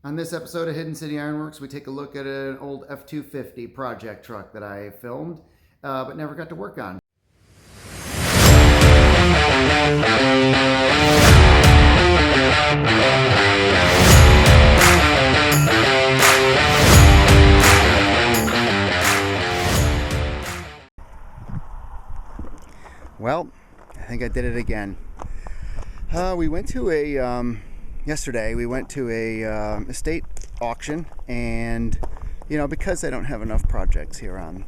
On this episode of Hidden City Ironworks, we take a look at an old F250 project truck that I filmed, but never got to work on. Well, I think I did it again. We went to a yesterday. We went to a estate auction, and because I don't have enough projects here on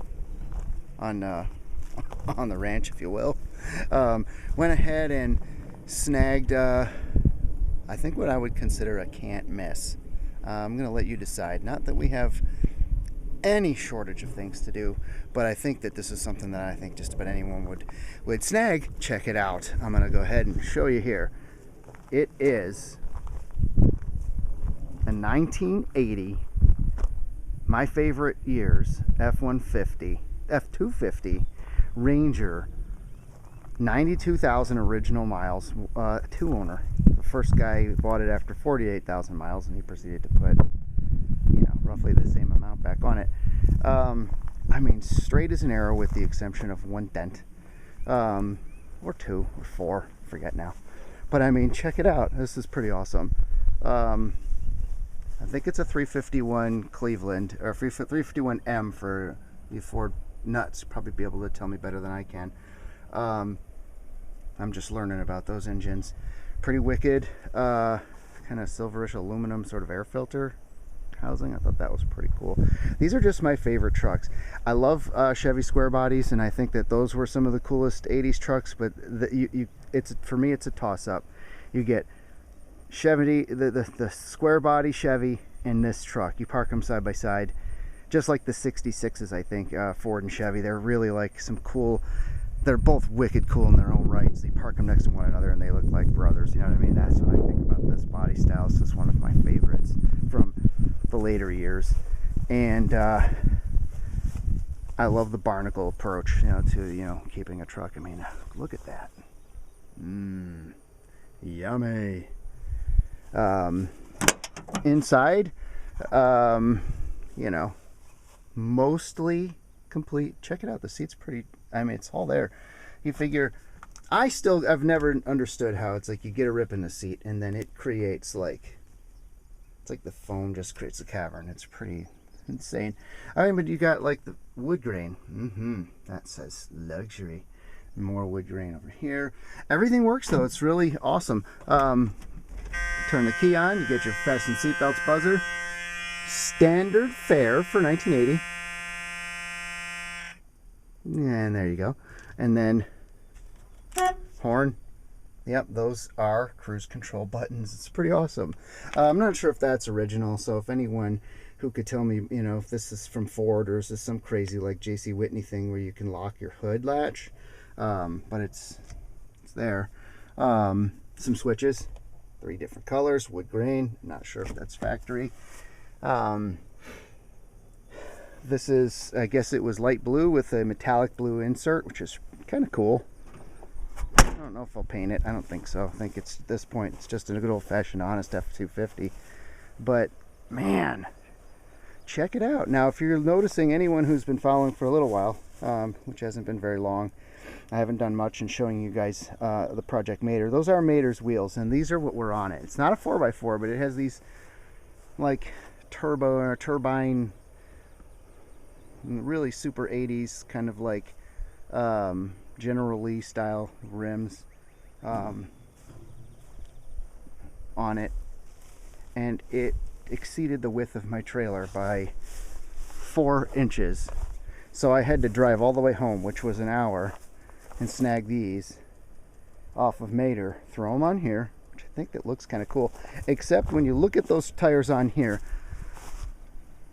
on the ranch, if you will, went ahead and snagged I think what I would consider a can't miss. I'm gonna let you decide. Not that we have any shortage of things to do, but I think that this is something that I think just about anyone would snag. Check it out. I'm gonna go ahead and show you here. It is a 1980, my favorite years, F250 Ranger, 92,000 original miles, two-owner. The first guy bought it after 48,000 miles, and he proceeded to put roughly the same amount back on it. I mean, straight as an arrow with the exception of one dent, or two or four, I forget now. But I mean, check it out. This is pretty awesome. I think it's a 351 Cleveland, or 351M for the Ford nuts. Probably be able to tell me better than I can. I'm just learning about those engines. Pretty wicked. Kind of silverish aluminum sort of air filter housing. I thought that was pretty cool. These are just my favorite trucks. I love Chevy square bodies, and I think that those were some of the coolest 80s trucks, but for me it's a toss-up. You get Chevy, the square body Chevy, and this truck. You park them side by side, just like the 66s, I think, Ford and Chevy. They're really like some cool, they're both wicked cool in their own rights. They park them next to one another and they look like brothers, you know what I mean? That's what I think about this body style. This is one of my favorites from the later years. And I love the barnacle approach, to keeping a truck. I mean, look at that. Yummy. Inside, mostly complete. Check it out. The seat's pretty, I mean, it's all there. You figure, I've never understood how it's like you get a rip in the seat and then it creates it's like the foam just creates a cavern. It's pretty insane. I mean, but you got like the wood grain. That says luxury. More wood grain over here. Everything works though. It's really awesome. Turn the key on. You get your fasten seatbelts buzzer. Standard fare for 1980. And there you go. And then horn. Yep, those are cruise control buttons. It's pretty awesome. I'm not sure if that's original, so if anyone who could tell me, if this is from Ford or is this some crazy like J.C. Whitney thing where you can lock your hood latch, but it's there. Some switches, 3 different colors, wood grain. Not sure if that's factory. This is, I guess it was light blue with a metallic blue insert, which is kind of cool. I don't know if I'll paint it. I don't think so. I think it's, at this point, it's just a good old-fashioned honest F250. But man, check it out. Now, if you're noticing, anyone who's been following for a little while, which hasn't been very long, I haven't done much in showing you guys the Project Mater. Those are Mater's wheels, and these are what were on it. It's not a 4x4, but it has these like turbo or turbine, really super 80s kind of like General Lee style rims on it, and it exceeded the width of my trailer by 4 inches. So I had to drive all the way home, which was an hour, and snag these off of Mater, throw them on here, which I think that looks kind of cool, except when you look at those tires on here,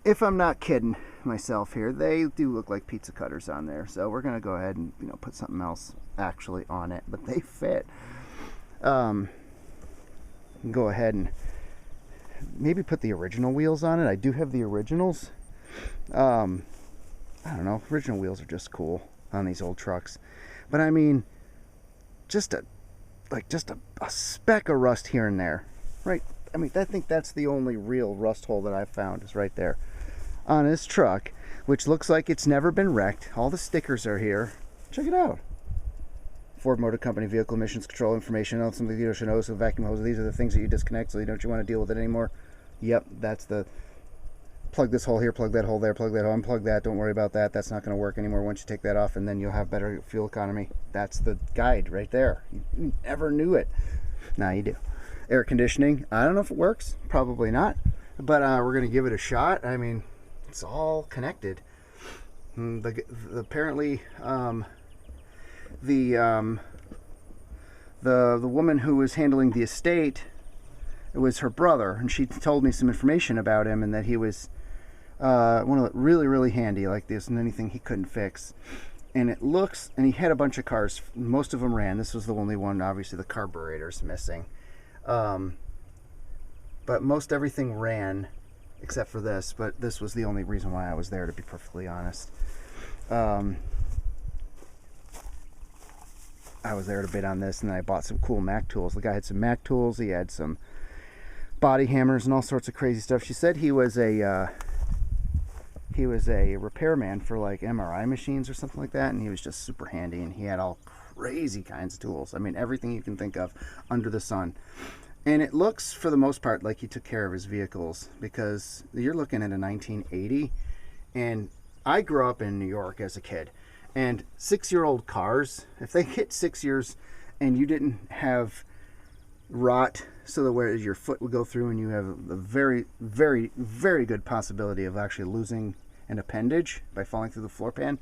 if I'm not kidding myself here, they do look like pizza cutters on there. So we're gonna go ahead and put something else actually on it, but they fit. Go ahead and maybe put the original wheels on it. I do have the originals. I don't know, original wheels are just cool on these old trucks, but I mean, just a speck of rust here and there, right I mean, I think that's the only real rust hole that I've found is right there on this truck, which looks like it's never been wrecked. All the stickers are here. Check it out. Ford Motor Company vehicle emissions control information. Oh, something you should know. So vacuum hose. These are the things that you disconnect, so you don't want to deal with it anymore. Yep, that's the plug this hole here, plug that hole there, plug that hole, unplug that. Don't worry about that. That's not going to work anymore once you take that off, and then you'll have better fuel economy. That's the guide right there. You never knew it. Now you do. Air conditioning. I don't know if it works. Probably not. But we're going to give it a shot. I mean, it's all connected. Apparently, the woman who was handling the estate, it was her brother, and she told me some information about him, and that he was really handy. Like, there isn't anything he couldn't fix. And it looks, and he had a bunch of cars. Most of them ran. This was the only one. Obviously, the carburetor's missing. But most everything ran, except for this. But this was the only reason why I was there, to be perfectly honest. I was there to bid on this, and then I bought some cool Mac tools. The guy had some Mac tools. He had some body hammers and all sorts of crazy stuff. She said he was a repairman for like MRI machines or something like that, and he was just super handy, and he had all crazy kinds of tools. I mean, everything you can think of under the sun. And it looks, for the most part, like he took care of his vehicles, because you're looking at a 1980, and I grew up in New York as a kid, and 6-year-old cars, if they hit 6 years and you didn't have rot so that where your foot would go through, and you have a very good possibility of actually losing an appendage by falling through the floor pan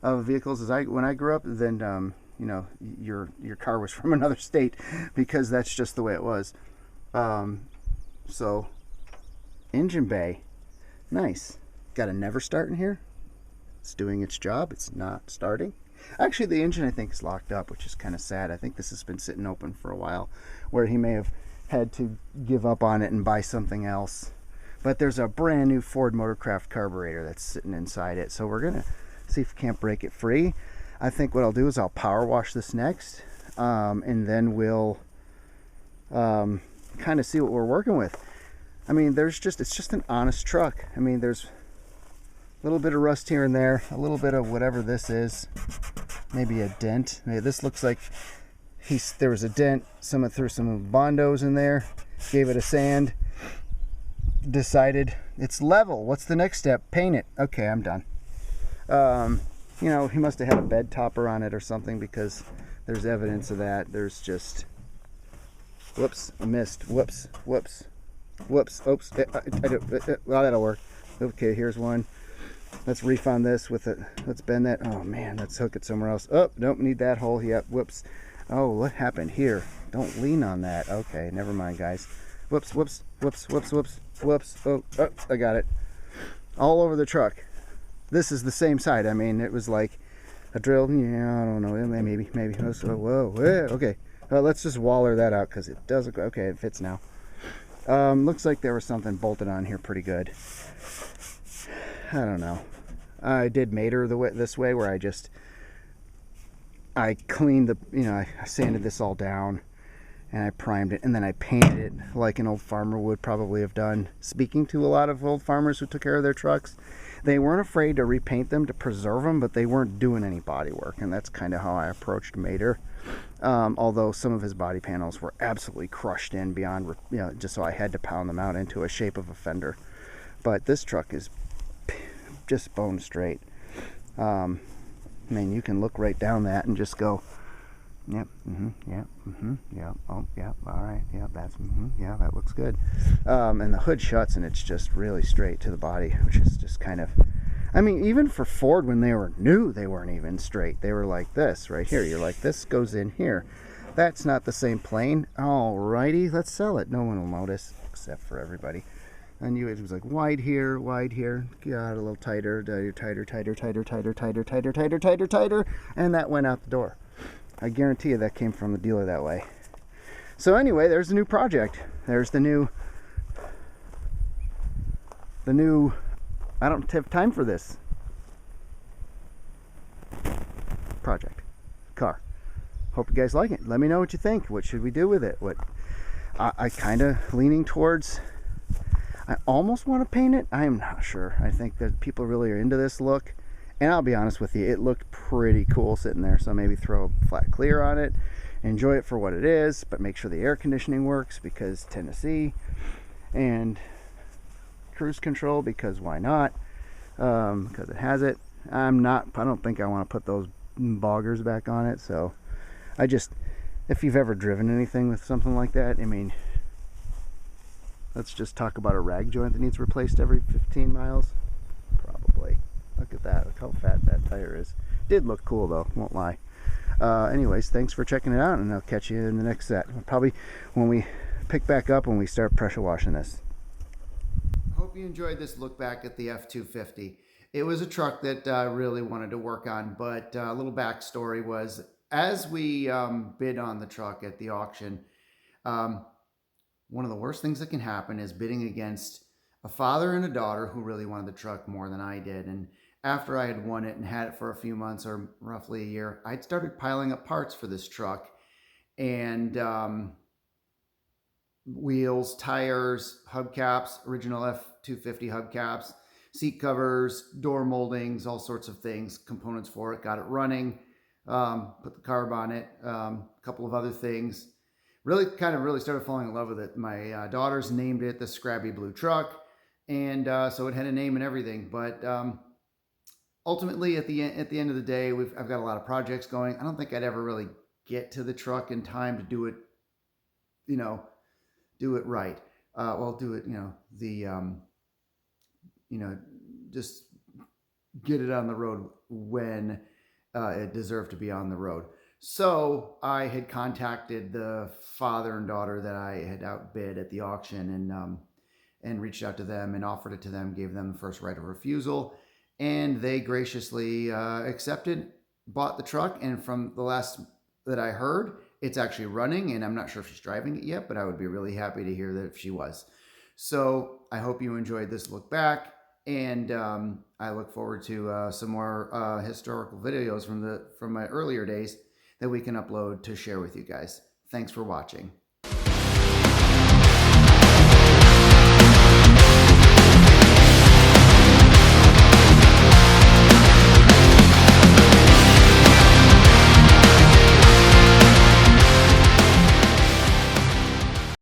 of vehicles, when I grew up, then you know, your car was from another state, because that's just the way it was. So engine bay, nice. Got a never start in here. It's doing its job. It's not starting. Actually, the engine, I think, is locked up, which is kind of sad. I think this has been sitting open for a while, where he may have had to give up on it and buy something else. But there's a brand new Ford Motorcraft carburetor that's sitting inside it, so we're gonna see if we can't break it free. I think what I'll do is I'll power wash this next, and then we'll kind of see what we're working with. I mean, it's just an honest truck. I mean, there's a little bit of rust here and there, a little bit of whatever this is, maybe a dent. Maybe this looks like there was a dent. Someone threw some Bondos in there, gave it a sand, decided it's level. What's the next step? Paint it. Okay, I'm done. You know, he must have had a bed topper on it or something, because there's evidence of that. There's just, whoops, I missed. Whoops. Oops. Well, that'll work. Okay, here's one. Let's refund this with it. Let's bend that. Oh man, let's hook it somewhere else. Oh, nope, need that hole. Yep, whoops. Oh, what happened here? Don't lean on that. Okay, never mind, guys. Whoops. Oh, I got it. All over the truck. This is the same side. I mean, it was like a drill. Yeah, I don't know. Maybe. Whoa. Okay. Let's just waller that out, because it does look okay. It fits now. Looks like there was something bolted on here pretty good. I don't know. I did mater this way, where I cleaned I sanded this all down, and I primed it, and then I painted it like an old farmer would probably have done. Speaking to a lot of old farmers who took care of their trucks, they weren't afraid to repaint them to preserve them, but they weren't doing any body work, and that's kind of how I approached Mater. Although some of his body panels were absolutely crushed in beyond, just so I had to pound them out into a shape of a fender. But this truck is just bone straight. I mean, you can look right down that and just go, yep, yeah, oh, yeah, all right, yeah, yeah, that looks good. And the hood shuts, and it's just really straight to the body, which is just kind of, I mean, even for Ford, when they were new, they weren't even straight. They were like this right here. You're like, this goes in here. That's not the same plane. Alrighty, let's sell it. No one will notice, except for everybody. I knew it was like wide here, got a little tighter, tighter, and that went out the door. I guarantee you that came from the dealer that way. So anyway, there's the new project. There's the new, I don't have time for this project car. Hope you guys like it. Let me know what you think. What should we do with it? I kind of leaning towards, I almost want to paint it. I am not sure. I think that people really are into this look. And I'll be honest with you, it looked pretty cool sitting there. So maybe throw a flat clear on it, enjoy it for what it is, but make sure the air conditioning works because Tennessee, and cruise control because why not? Because it has it. I don't think I want to put those boggers back on it. So if you've ever driven anything with something like that, I mean, let's just talk about a rag joint that needs replaced every 15 miles. Probably. Look at that. Look how fat that tire is. Did look cool though, won't lie. Anyways, thanks for checking it out, and I'll catch you in the next set. Probably when we pick back up when we start pressure washing this. Hope you enjoyed this look back at the F250. It was a truck that I really wanted to work on, but a little backstory was as we bid on the truck at the auction, one of the worst things that can happen is bidding against a father and a daughter who really wanted the truck more than I did. And after I had won it and had it for a few months or roughly a year, I'd started piling up parts for this truck, and wheels, tires, hubcaps, original F250 hubcaps, seat covers, door moldings, all sorts of things, components for it, got it running, put the carb on it, a couple of other things. Really started falling in love with it. My daughters named it the Scrappy Blue Truck, and so it had a name and everything. But ultimately, at the end of the day, I've got a lot of projects going. I don't think I'd ever really get to the truck in time to do it, do it right. Do it, just get it on the road when it deserved to be on the road. So I had contacted the father and daughter that I had outbid at the auction, and reached out to them and offered it to them, gave them the first right of refusal, and they graciously accepted, bought the truck, and from the last that I heard, it's actually running, and I'm not sure if she's driving it yet, but I would be really happy to hear that if she was. So I hope you enjoyed this look back, and I look forward to some more historical videos from my earlier days that we can upload to share with you guys. Thanks for watching.